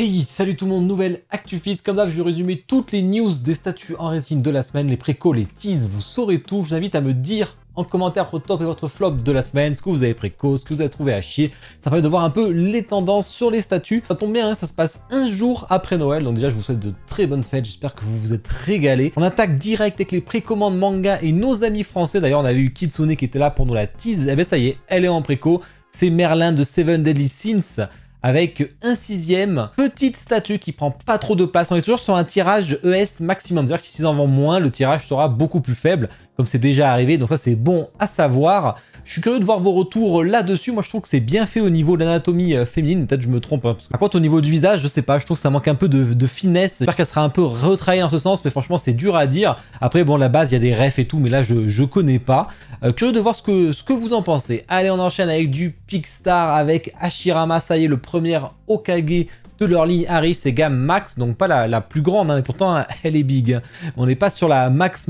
Hey, salut tout le monde, nouvelle ActuFiz. Comme d'hab, je vais résumer toutes les news des statues en résine de la semaine, les précos, les teases, vous saurez tout. Je vous invite à me dire en commentaire votre top et votre flop de la semaine, ce que vous avez préco, ce que vous avez trouvé à chier. Ça permet de voir un peu les tendances sur les statues. Ça tombe bien, hein, ça se passe un jour après Noël, donc déjà je vous souhaite de très bonnes fêtes, j'espère que vous vous êtes régalés. On attaque direct avec les précommandes manga et nos amis français. D'ailleurs, on avait eu Kitsune qui était là pour nous la tease. Et bien ça y est, elle est en préco. C'est Merlin de Seven Deadly Sins, avec un 6ème, petite statue qui prend pas trop de place. On est toujours sur un tirage ES maximum, c'est-à-dire que s'ils en vendent moins, le tirage sera beaucoup plus faible, comme c'est déjà arrivé, donc ça c'est bon à savoir. Je suis curieux de voir vos retours là-dessus. Moi je trouve que c'est bien fait au niveau de l'anatomie féminine, peut-être je me trompe, hein, parce que par contre au niveau du visage, je sais pas, je trouve que ça manque un peu de finesse. J'espère qu'elle sera un peu retravaillée en ce sens, mais franchement c'est dur à dire. Après bon, la base il y a des refs et tout, mais là je connais pas. Curieux de voir ce que vous en pensez. Allez, on enchaîne avec du Picstar, avec Hashirama, ça y est, le premier Hokage de leur ligne Harry, c'est gamme max, donc pas la plus grande, hein, et pourtant elle est big. Hein. On n'est pas sur la max.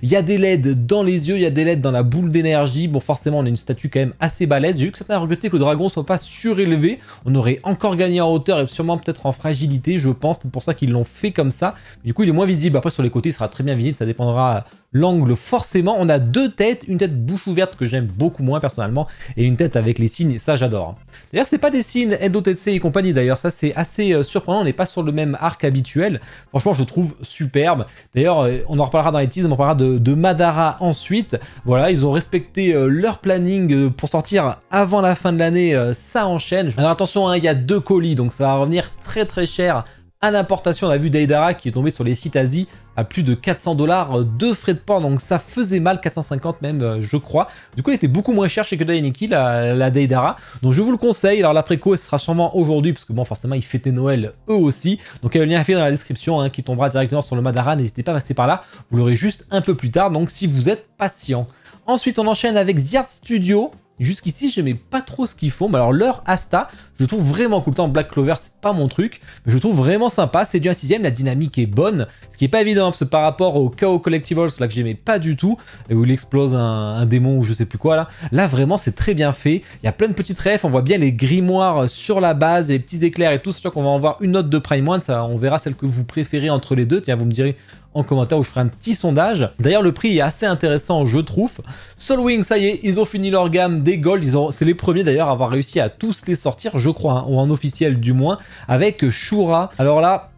Il y a des LED dans les yeux, il y a des LED dans la boule d'énergie. Bon, forcément, on a une statue quand même assez balèze. J'ai vu que certains regrettaient que le dragon soit pas surélevé. On aurait encore gagné en hauteur et sûrement peut-être en fragilité, je pense. C'est pour ça qu'ils l'ont fait comme ça. Du coup, il est moins visible. Après, sur les côtés, il sera très bien visible. Ça dépendra l'angle forcément. On a deux têtes, une tête bouche ouverte que j'aime beaucoup moins personnellement, et une tête avec les signes, ça j'adore. D'ailleurs, c'est pas des signes Endo Tetsei et compagnie. D'ailleurs, ça c'est assez surprenant. On n'est pas sur le même arc habituel. Franchement, je le trouve superbe. D'ailleurs, on en reparlera dans les teasers, on en parlera de Madara ensuite. Voilà, ils ont respecté leur planning pour sortir avant la fin de l'année. Ça enchaîne. Alors attention, hein, il y a 2 colis, donc ça va revenir très cher à l'importation. On a vu Deidara qui est tombé sur les sites Asie à plus de 400 $ de frais de port, donc ça faisait mal, 450 même, je crois. Du coup, elle était beaucoup moins chère chez Kodayaniki, la Deidara. Donc je vous le conseille. Alors la préco, ce sera sûrement aujourd'hui, parce que bon, forcément, ils fêtaient Noël eux aussi. Donc il y a le lien à faire dans la description, hein, qui tombera directement sur le Madara. N'hésitez pas à passer par là. Vous l'aurez juste un peu plus tard, donc si vous êtes patient. Ensuite, on enchaîne avec The Art Studio. Jusqu'ici, j'aimais pas trop ce qu'ils font, mais alors leur Asta, je le trouve vraiment cool. Tant Black Clover, c'est pas mon truc, mais je le trouve vraiment sympa. C'est du 1/6ème, la dynamique est bonne, ce qui est pas évident, parce que par rapport au KO Collectibles, là que j'aimais pas du tout, et où il explose un démon ou je sais plus quoi, là vraiment c'est très bien fait. Il y a plein de petites refs, on voit bien les grimoires sur la base, les petits éclairs et tout. C'est sûr qu'on va en voir une note de Prime One, ça, on verra celle que vous préférez entre les deux. Tiens, vous me direz en commentaire où je ferai un petit sondage. D'ailleurs, le prix est assez intéressant, je trouve. Soul Wing, ça y est, ils ont fini leur gamme des Gold. C'est les premiers d'ailleurs à avoir réussi à tous les sortir, je crois, hein, ou en officiel du moins, avec Shura. Alors là,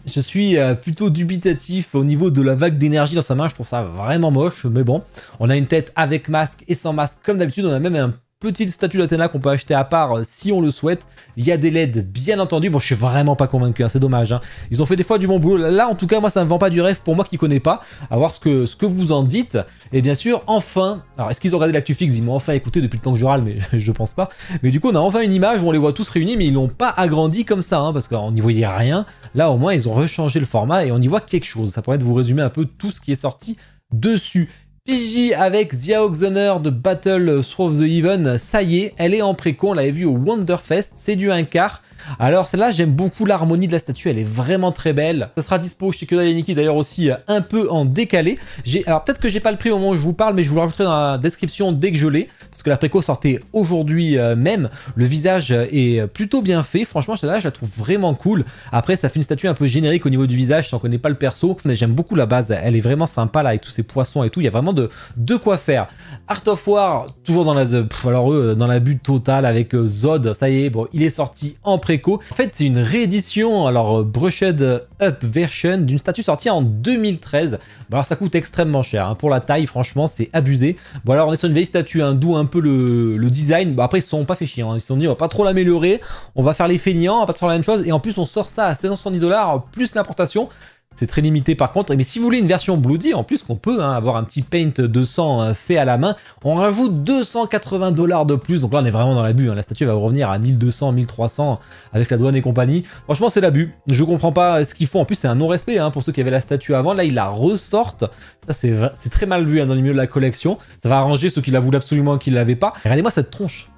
je suis plutôt dubitatif au niveau de la vague d'énergie dans sa main. Je trouve ça vraiment moche, mais bon. On a une tête avec masque et sans masque, comme d'habitude. On a même un petite statue d'Athéna qu'on peut acheter à part si on le souhaite. Il y a des LED bien entendu. Bon, je suis vraiment pas convaincu, hein, c'est dommage. Hein. Ils ont fait des fois du bon boulot. Là, en tout cas, moi, ça me vend pas du rêve pour moi qui connais pas. À voir ce que vous en dites. Et bien sûr, enfin, alors est-ce qu'ils ont regardé l'ActuFiz? Ils m'ont enfin écouté depuis le temps que je râle, mais je pense pas. Mais du coup, on a enfin une image où on les voit tous réunis, mais ils l'ont pas agrandi comme ça, hein, parce qu'on n'y voyait rien. Là, au moins, ils ont rechangé le format et on y voit quelque chose. Ça permet de vous résumer un peu tout ce qui est sorti dessus. PJ avec The Auxoner de Battle Through the Even, ça y est, elle est en préco, on l'avait vu au Wonderfest, c'est du 1/4. Alors celle-là, j'aime beaucoup l'harmonie de la statue, elle est vraiment très belle. Ça sera dispo chez Kodayaniki d'ailleurs aussi un peu en décalé. Alors peut-être que j'ai pas le prix au moment où je vous parle, mais je vous le rajouterai dans la description dès que je l'ai, parce que la préco sortait aujourd'hui même. Le visage est plutôt bien fait, franchement celle-là je la trouve vraiment cool. Après ça fait une statue un peu générique au niveau du visage, si on connaît pas le perso, mais j'aime beaucoup la base, elle est vraiment sympa là avec tous ces poissons et tout, il y a vraiment de quoi faire. Art of War, toujours dans dans la butte totale avec Zod, ça y est, bon, il est sorti en préco. En fait, c'est une réédition, alors Brushed Up version d'une statue sortie en 2013. Bon, alors ça coûte extrêmement cher, hein. Pour la taille, franchement, c'est abusé. Bon, alors on est sur une vieille statue, hein, d'où un peu le design. Bon, après, ils se sont pas fait chier, hein. Ils se sont dit, on va pas trop l'améliorer, on va faire les feignants, on va pas faire la même chose, et en plus, on sort ça à 770 $ plus l'importation. C'est très limité par contre, mais si vous voulez une version Bloody, en plus qu'on peut hein, avoir un petit paint de sang fait à la main, on rajoute 280 $ de plus, donc là on est vraiment dans l'abus, hein. La statue va revenir à 1200, 1300 avec la douane et compagnie. Franchement c'est l'abus, je comprends pas ce qu'ils font, en plus c'est un non-respect hein, pour ceux qui avaient la statue avant, là ils la ressortent, ça c'est très mal vu hein, dans le milieu de la collection, ça va arranger ceux qui la voulaient absolument qui ne l'avaient pas. Regardez-moi cette tronche.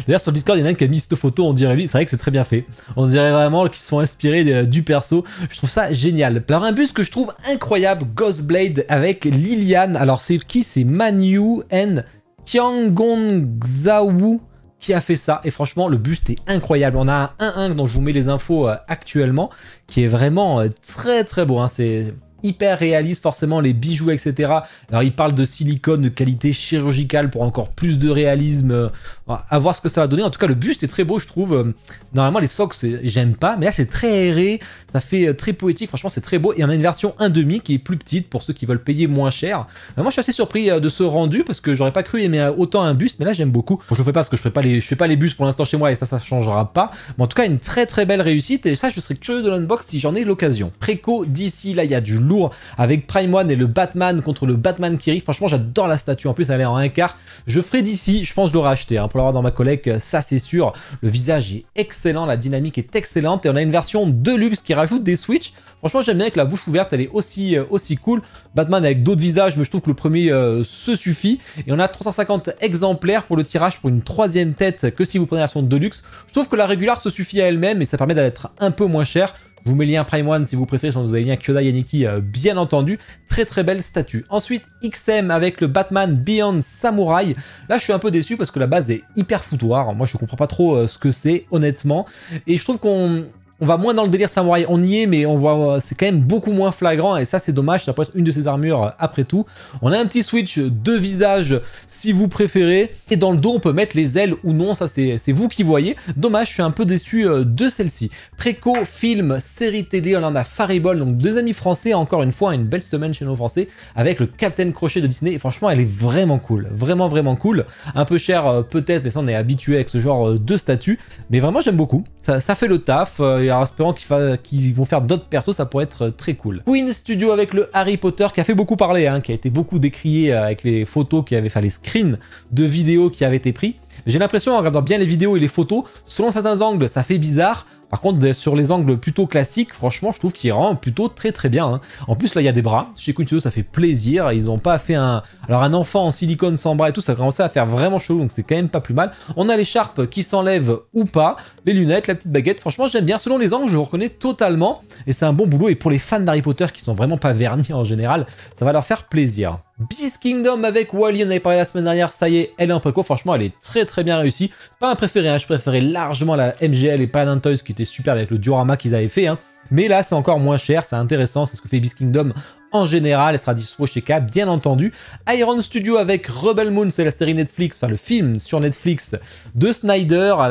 D'ailleurs sur le Discord il y en a un qui a mis cette photo, on dirait lui, c'est vrai que c'est très bien fait. On dirait vraiment qu'ils sont inspirés du perso, je trouve ça génial. Alors un buste que je trouve incroyable, Ghostblade avec Liliane, alors c'est qui? C'est Manyu N Tiangongzawu qui a fait ça. Et franchement, le buste est incroyable. On a un 1-1 dont je vous mets les infos actuellement, qui est vraiment très très beau. Hein. C'est hyper réaliste, forcément, les bijoux, etc. Alors, il parle de silicone de qualité chirurgicale pour encore plus de réalisme. À voir ce que ça va donner. En tout cas, le buste est très beau, je trouve. Normalement, les socks, j'aime pas, mais là, c'est très aéré. Ça fait très poétique. Franchement, c'est très beau. Et on a une version 1,5 qui est plus petite pour ceux qui veulent payer moins cher. Moi, je suis assez surpris de ce rendu parce que j'aurais pas cru aimer autant un buste, mais là, j'aime beaucoup. Bon, je le fais pas parce que je fais pas les bustes pour l'instant chez moi et ça changera pas. Mais en tout cas, une très très belle réussite. Et ça, je serais curieux de l'unbox si j'en ai l'occasion. Préco d'ici, là, il y a du lourd avec Prime One et le Batman contre le Batman Kiri. Franchement, j'adore la statue. En plus, elle est en 1/4. Je ferai d'ici. Je pense que je l'aurai acheté pour l'avoir dans ma collecte. Ça, c'est sûr. Le visage est excellent. La dynamique est excellente. Et on a une version Deluxe qui rajoute des switches. Franchement, j'aime bien que la bouche ouverte, elle est aussi cool. Batman avec d'autres visages, mais je trouve que le premier se suffit. Et on a 350 exemplaires pour le tirage pour une 3e tête que si vous prenez la version Deluxe. Je trouve que la régulière se suffit à elle-même et ça permet d'être un peu moins cher. Je vous mets le lien Prime One si vous préférez, sinon vous avez le lien Kyodai Yaniki, bien entendu. Très très belle statue. Ensuite, XM avec le Batman Beyond Samurai. Là, je suis un peu déçu parce que la base est hyper foutoir. Moi, je comprends pas trop ce que c'est, honnêtement. Et je trouve qu'on va moins dans le délire samouraï, on y est, mais on voit c'est quand même beaucoup moins flagrant et ça c'est dommage, ça pourrait être une de ses armures après tout. On a un petit switch de visage si vous préférez et dans le dos on peut mettre les ailes ou non, ça c'est vous qui voyez. Dommage, je suis un peu déçu de celle-ci. Préco, film, série télé, on en a Faribol, donc 2 amis français, encore une fois une belle semaine chez nos français avec le Captain Crochet de Disney et franchement elle est vraiment cool, vraiment vraiment cool. Un peu cher peut-être, mais ça on est habitué avec ce genre de statut, mais vraiment j'aime beaucoup, ça fait le taf. Et en espérant qu'ils vont faire d'autres persos, ça pourrait être très cool. Queen Studio avec le Harry Potter qui a fait beaucoup parler, qui a été beaucoup décrié avec les photos qui avaient fait, les screens de vidéos qui avaient été pris. J'ai l'impression, en regardant bien les vidéos et les photos, selon certains angles, ça fait bizarre. Par contre, sur les angles plutôt classiques, franchement, je trouve qu'il rend plutôt très très bien. En plus, là, il y a des bras. Chez Queen Studio, ça fait plaisir. Ils n'ont pas fait un enfant en silicone sans bras et tout, ça a commencé à faire vraiment chaud, donc c'est quand même pas plus mal. On a l'écharpe qui s'enlève ou pas, les lunettes, la petite baguette. Franchement, j'aime bien. Selon les angles, je vous reconnais totalement. Et c'est un bon boulot. Et pour les fans d'Harry Potter qui sont vraiment pas vernis en général, ça va leur faire plaisir. Beast Kingdom avec Wally, on avait parlé la semaine dernière, ça y est, elle est en préco, franchement elle est très très bien réussie. C'est pas un préféré, je préférais largement la MGL et Paladin Toys qui était super avec le diorama qu'ils avaient fait. Mais là c'est encore moins cher, c'est intéressant, c'est ce que fait Beast Kingdom en général, elle sera dispo chez K, bien entendu. Iron Studio avec Rebel Moon, c'est la série Netflix, enfin le film sur Netflix de Snyder à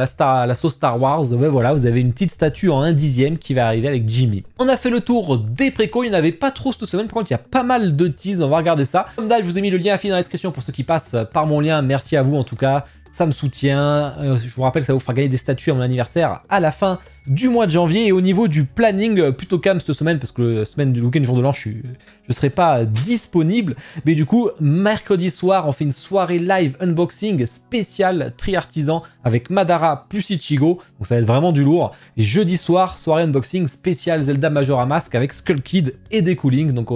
la sauce Star Wars. Ouais, voilà, vous avez une petite statue en 1/10 qui va arriver avec Jimmy. On a fait le tour des précos, il n'y en avait pas trop cette semaine, par contre il y a pas mal de teas, on va regarder ça. Comme d'hab, je vous ai mis le lien affilié dans la description pour ceux qui passent par mon lien, merci à vous en tout cas. Ça me soutient, je vous rappelle ça vous fera gagner des statues à mon anniversaire à la fin du mois de janvier. Et au niveau du planning, plutôt calme cette semaine parce que la semaine du week-end jour de l'an je serai pas disponible, mais du coup mercredi soir on fait une soirée live unboxing spéciale tri-artisan avec Madara plus Ichigo, donc ça va être vraiment du lourd. Et jeudi soir soirée unboxing spéciale Zelda Majora Mask avec Skull Kid et Decooling, donc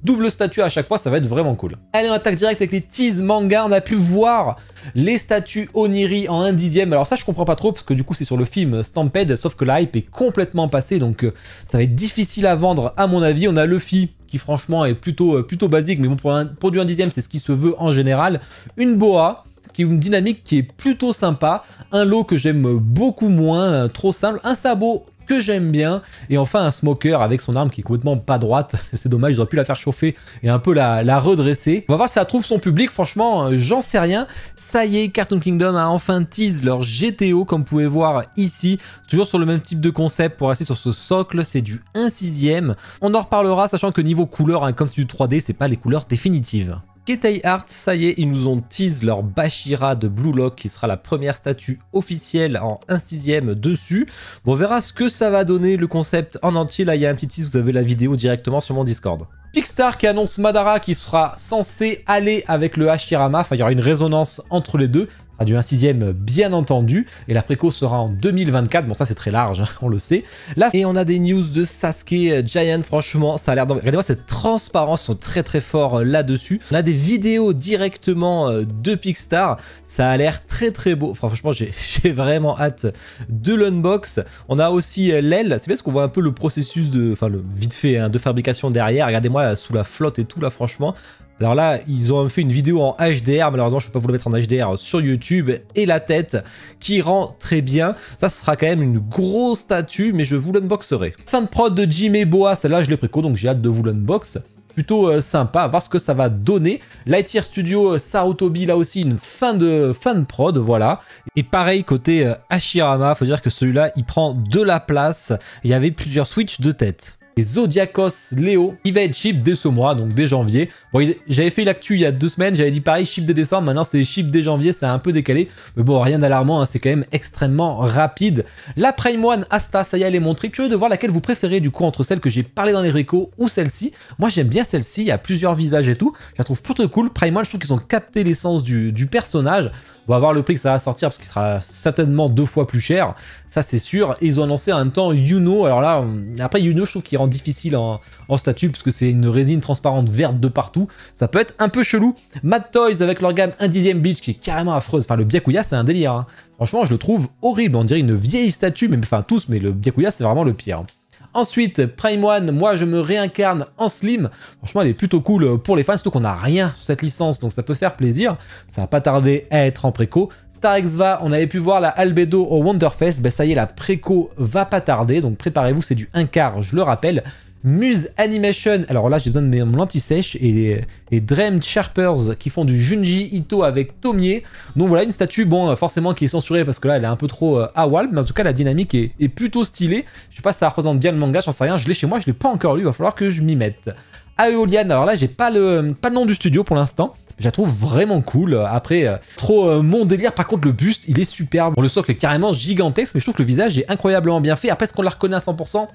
double statut à chaque fois, ça va être vraiment cool. Allez, on attaque direct avec les teas manga. On a pu voir les statues Oniri en 1/10. Alors ça je comprends pas trop parce que du coup c'est sur le film Stampede, sauf que la hype est complètement passée, donc ça va être difficile à vendre à mon avis. On a Luffy qui franchement est plutôt basique, mais bon pour du 1/10 c'est ce qui se veut en général. Une boa qui est une dynamique qui est plutôt sympa, un lot que j'aime beaucoup moins, trop simple, un sabot que j'aime bien, et enfin un smoker avec son arme qui est complètement pas droite. C'est dommage, j'aurais pu la faire chauffer et un peu la redresser. On va voir si ça trouve son public, franchement j'en sais rien. Ça y est, Cartoon Kingdom a enfin tease leur GTO comme vous pouvez voir ici, toujours sur le même type de concept pour rester sur ce socle, c'est du 1/6. On en reparlera, sachant que niveau couleur, comme c'est du 3D, c'est pas les couleurs définitives. Ketei Art, ça y est, ils nous ont tease leur Bashira de Blue Lock qui sera la première statue officielle en 1/6 dessus. Bon, on verra ce que ça va donner le concept en entier. Là, il y a un petit tease, vous avez la vidéo directement sur mon Discord. Pixstar qui annonce Madara qui sera censé aller avec le Hashirama, enfin il y aura une résonance entre les deux. Du 1/6 bien entendu, et la préco sera en 2024, bon ça c'est très large, on le sait. Là, et on a des news de Sasuke Giant, franchement ça a l'air regardez-moi cette transparence, ils sont très très forts là-dessus. On a des vidéos directement de Pixstar, ça a l'air très très beau, enfin, franchement j'ai vraiment hâte de l'unbox. On a aussi l'aile, c'est bien parce qu'on voit un peu le processus de, enfin le vite fait de fabrication derrière, regardez-moi sous la flotte et tout là franchement. Alors là, ils ont fait une vidéo en HDR, malheureusement je ne peux pas vous le mettre en HDR sur YouTube, et la tête qui rend très bien. Ça, ce sera quand même une grosse statue, mais je vous l'unboxerai. Fin de prod de Jim et Boa, celle-là je l'ai préco, donc j'ai hâte de vous l'unbox. Plutôt sympa, à voir ce que ça va donner. Lightyear Studio, Sarutobi, là aussi une fin de prod, voilà. Et pareil côté Hashirama, faut dire que celui-là il prend de la place. Il y avait plusieurs switches de tête. Et Zodiacos Léo, il va être ship dès ce mois, donc dès janvier. Bon, j'avais fait l'actu il y a 2 semaines, j'avais dit pareil, ship dès décembre, maintenant c'est ship dès janvier, c'est un peu décalé. Mais bon, rien d'alarmant, hein, c'est quand même extrêmement rapide. La Prime One Asta, ça y est, elle est montrée. Curieux de voir laquelle vous préférez du coup entre celle que j'ai parlé dans les récos ou celle-ci. Moi j'aime bien celle-ci, il y a plusieurs visages et tout. Je la trouve plutôt cool. Prime One, je trouve qu'ils ont capté l'essence du personnage. On va voir le prix que ça va sortir parce qu'il sera certainement 2 fois plus cher, ça c'est sûr. Et ils ont annoncé en même temps Yuno. Alors là, après Yuno, je trouve qu'il rend difficile en statut parce que c'est une résine transparente verte de partout. Ça peut être un peu chelou. Mad Toys avec leur gamme 1/10 Bleach qui est carrément affreuse. Enfin, le Byakuya, c'est un délire. Hein. Franchement, je le trouve horrible. On dirait une vieille statue, même, enfin tous, mais le Byakuya, c'est vraiment le pire. Ensuite, Prime One, moi je me réincarne en Slim. Franchement, elle est plutôt cool pour les fans, surtout qu'on n'a rien sur cette licence, donc ça peut faire plaisir. Ça va pas tarder à être en préco. Star Exva, on avait pu voir la Albedo au Wonderfest. Ben ça y est, la préco va pas tarder, donc préparez-vous, c'est du 1/4, je le rappelle. Muse Animation, alors là j'ai besoin de mon anti-sèche et Dream Sharpers qui font du Junji Ito avec Tomie. Donc voilà une statue, bon forcément qui est censurée parce que là elle est un peu trop awal, mais en tout cas la dynamique est plutôt stylée. Je sais pas si ça représente bien le manga, j'en sais rien, je l'ai chez moi, je l'ai pas encore lu, il va falloir que je m'y mette. Aeolian, alors là j'ai pas le nom du studio pour l'instant. Je la trouve vraiment cool. Après, trop mon délire. Par contre, le buste, il est superbe. Bon, le socle est carrément gigantesque, mais je trouve que le visage est incroyablement bien fait. Après, est-ce qu'on la reconnaît à 100%?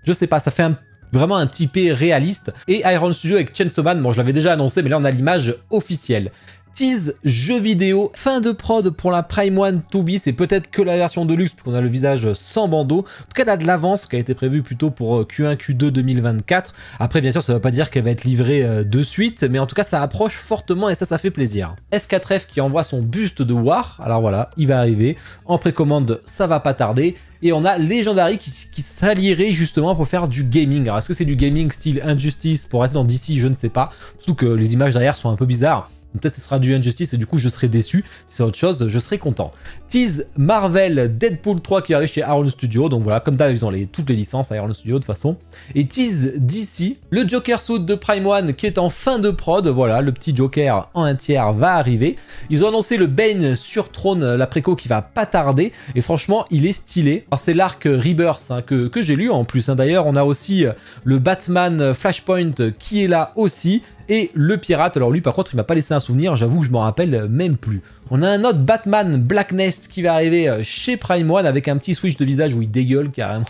Je sais pas, ça fait vraiment un typé réaliste. Et Iron Studio avec Chainsaw Man, bon je l'avais déjà annoncé, mais là on a l'image officielle. Tease jeu vidéo, fin de prod pour la Prime One To Be, c'est peut-être que la version de luxe, puisqu'on a le visage sans bandeau. En tout cas, elle a de l'avance qui a été prévue plutôt pour Q1, Q2 2024. Après, bien sûr, ça ne veut pas dire qu'elle va être livrée de suite, mais en tout cas, ça approche fortement et ça fait plaisir. F4F qui envoie son buste de War, alors voilà, il va arriver. En précommande, ça va pas tarder. Et on a Legendary qui s'allierait justement pour faire du gaming. Alors, est-ce que c'est du gaming style Injustice pour rester dans DC? Je ne sais pas. Surtout que les images derrière sont un peu bizarres. Peut-être que ce sera du Injustice et du coup je serai déçu. Si c'est autre chose, je serai content. Tease Marvel Deadpool 3 qui arrive chez Iron Studio. Donc voilà, comme d'hab, ils ont toutes les licences à Iron Studio de toute façon. Et tease DC, le Joker Suit de Prime One qui est en fin de prod. Voilà, le petit Joker en 1/3 va arriver. Ils ont annoncé le Bane sur Throne, la préco qui va pas tarder. Et franchement, il est stylé. C'est l'arc Rebirth hein, que j'ai lu en plus. Hein. D'ailleurs, on a aussi le Batman Flashpoint qui est là aussi. Et le pirate, alors lui par contre il m'a pas laissé un souvenir, j'avoue que je m'en rappelle même plus. On a un autre Batman Black Nest qui va arriver chez Prime One avec un petit switch de visage où il dégueule carrément.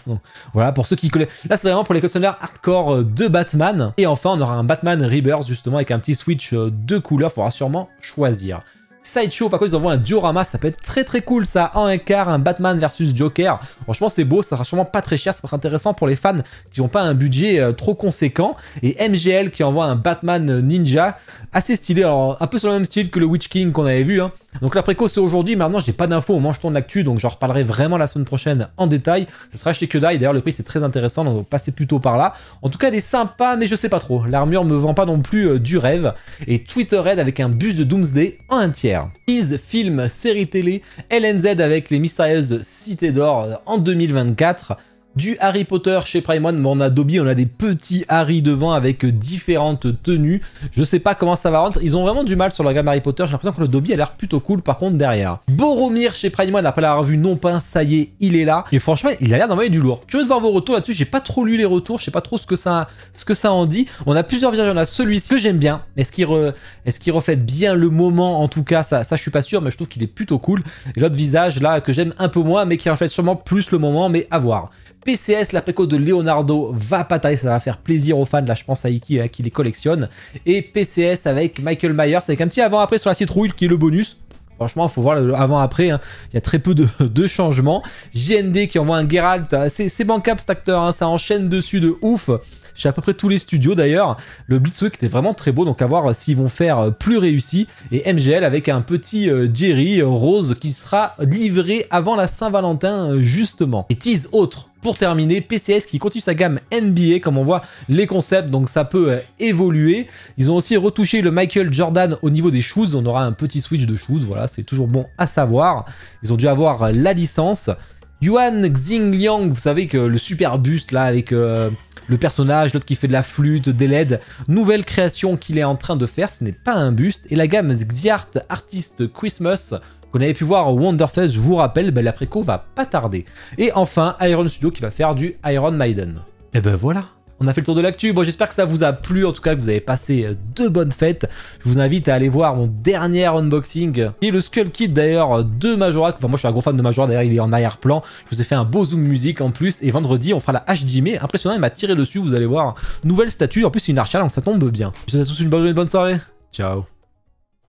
Voilà pour ceux qui connaissent. Là c'est vraiment pour les collectionneurs hardcore de Batman. Et enfin on aura un Batman Rebirth justement avec un petit switch de couleur, il faudra sûrement choisir. Sideshow, par contre ils envoient un diorama, ça peut être très cool ça, en 1/4, un Batman versus Joker. Franchement c'est beau, ça sera sûrement pas très cher, ça peut être intéressant pour les fans qui n'ont pas un budget trop conséquent. Et MGL qui envoie un Batman Ninja, assez stylé, alors un peu sur le même style que le Witch King qu'on avait vu. Hein. Donc la préco c'est aujourd'hui, maintenant j'ai pas d'infos au moment où je tourne l'actu, donc j'en reparlerai vraiment la semaine prochaine en détail. Ça sera chez Kyodai, d'ailleurs le prix c'est très intéressant, donc passez plutôt par là. En tout cas elle est sympa, mais je sais pas trop, l'armure me vend pas non plus du rêve. Et Twitterhead avec un buste de Doomsday en 1/3. Tease, film, série télé, LNZ avec les mystérieuses cités d'or en 2024. Du Harry Potter chez Prime One, on a Dobby, on a des petits Harry devant avec différentes tenues. Je sais pas comment ça va rentrer. Ils ont vraiment du mal sur la gamme Harry Potter. J'ai l'impression que le Dobby a l'air plutôt cool par contre derrière. Boromir chez Prime One, après l'avoir vu non peint, ça y est, il est là. Et franchement, il a l'air d'envoyer du lourd. Curieux de voir vos retours là-dessus. J'ai pas trop lu les retours, je sais pas trop ce que ça en dit. On a plusieurs visages, on a celui-ci que j'aime bien. Est-ce qu'il reflète bien le moment en tout cas, ça je suis pas sûr, mais je trouve qu'il est plutôt cool. Et l'autre visage là que j'aime un peu moins, mais qui reflète sûrement plus le moment, mais à voir. PCS, la préco de Leonardo va pas tarder, ça va faire plaisir aux fans, là je pense à Iki qui les collectionne. Et PCS avec Michael Myers, avec un petit avant-après sur la citrouille qui est le bonus. Franchement, il faut voir le avant-après, hein. Il y a très peu de changements. JND qui envoie un Geralt, c'est bancable cet acteur, hein. Ça enchaîne dessus de ouf. Chez à peu près tous les studios d'ailleurs. Le Blitzwick était vraiment très beau, donc à voir s'ils vont faire plus réussi. Et MGL avec un petit Jerry rose qui sera livré avant la Saint-Valentin justement. Et tease autre Pour terminer, PCS qui continue sa gamme NBA, comme on voit les concepts, donc ça peut évoluer. Ils ont aussi retouché le Michael Jordan au niveau des shoes, on aura un petit switch de shoes, voilà, c'est toujours bon à savoir. Ils ont dû avoir la licence. Yuan Xingliang, vous savez que le super buste là avec le personnage, l'autre qui fait de la flûte, des LED, nouvelle création qu'il est en train de faire, ce n'est pas un buste. Et la gamme Xiart Artist Christmas, qu'on avait pu voir au Wonderfest, je vous rappelle, ben, la préco va pas tarder. Et enfin, Iron Studio qui va faire du Iron Maiden. Et ben voilà, on a fait le tour de l'actu. Bon, j'espère que ça vous a plu, en tout cas que vous avez passé de bonnes fêtes. Je vous invite à aller voir mon dernier unboxing, et le Skull Kid d'ailleurs de Majora. Enfin, moi je suis un gros fan de Majora, d'ailleurs il est en arrière-plan. Je vous ai fait un beau zoom musique en plus, et vendredi on fera la HDMI. Impressionnant, il m'a tiré dessus, vous allez voir. Nouvelle statue, en plus c'est une archale, donc ça tombe bien. Je vous souhaite à tous une bonne soirée. Ciao.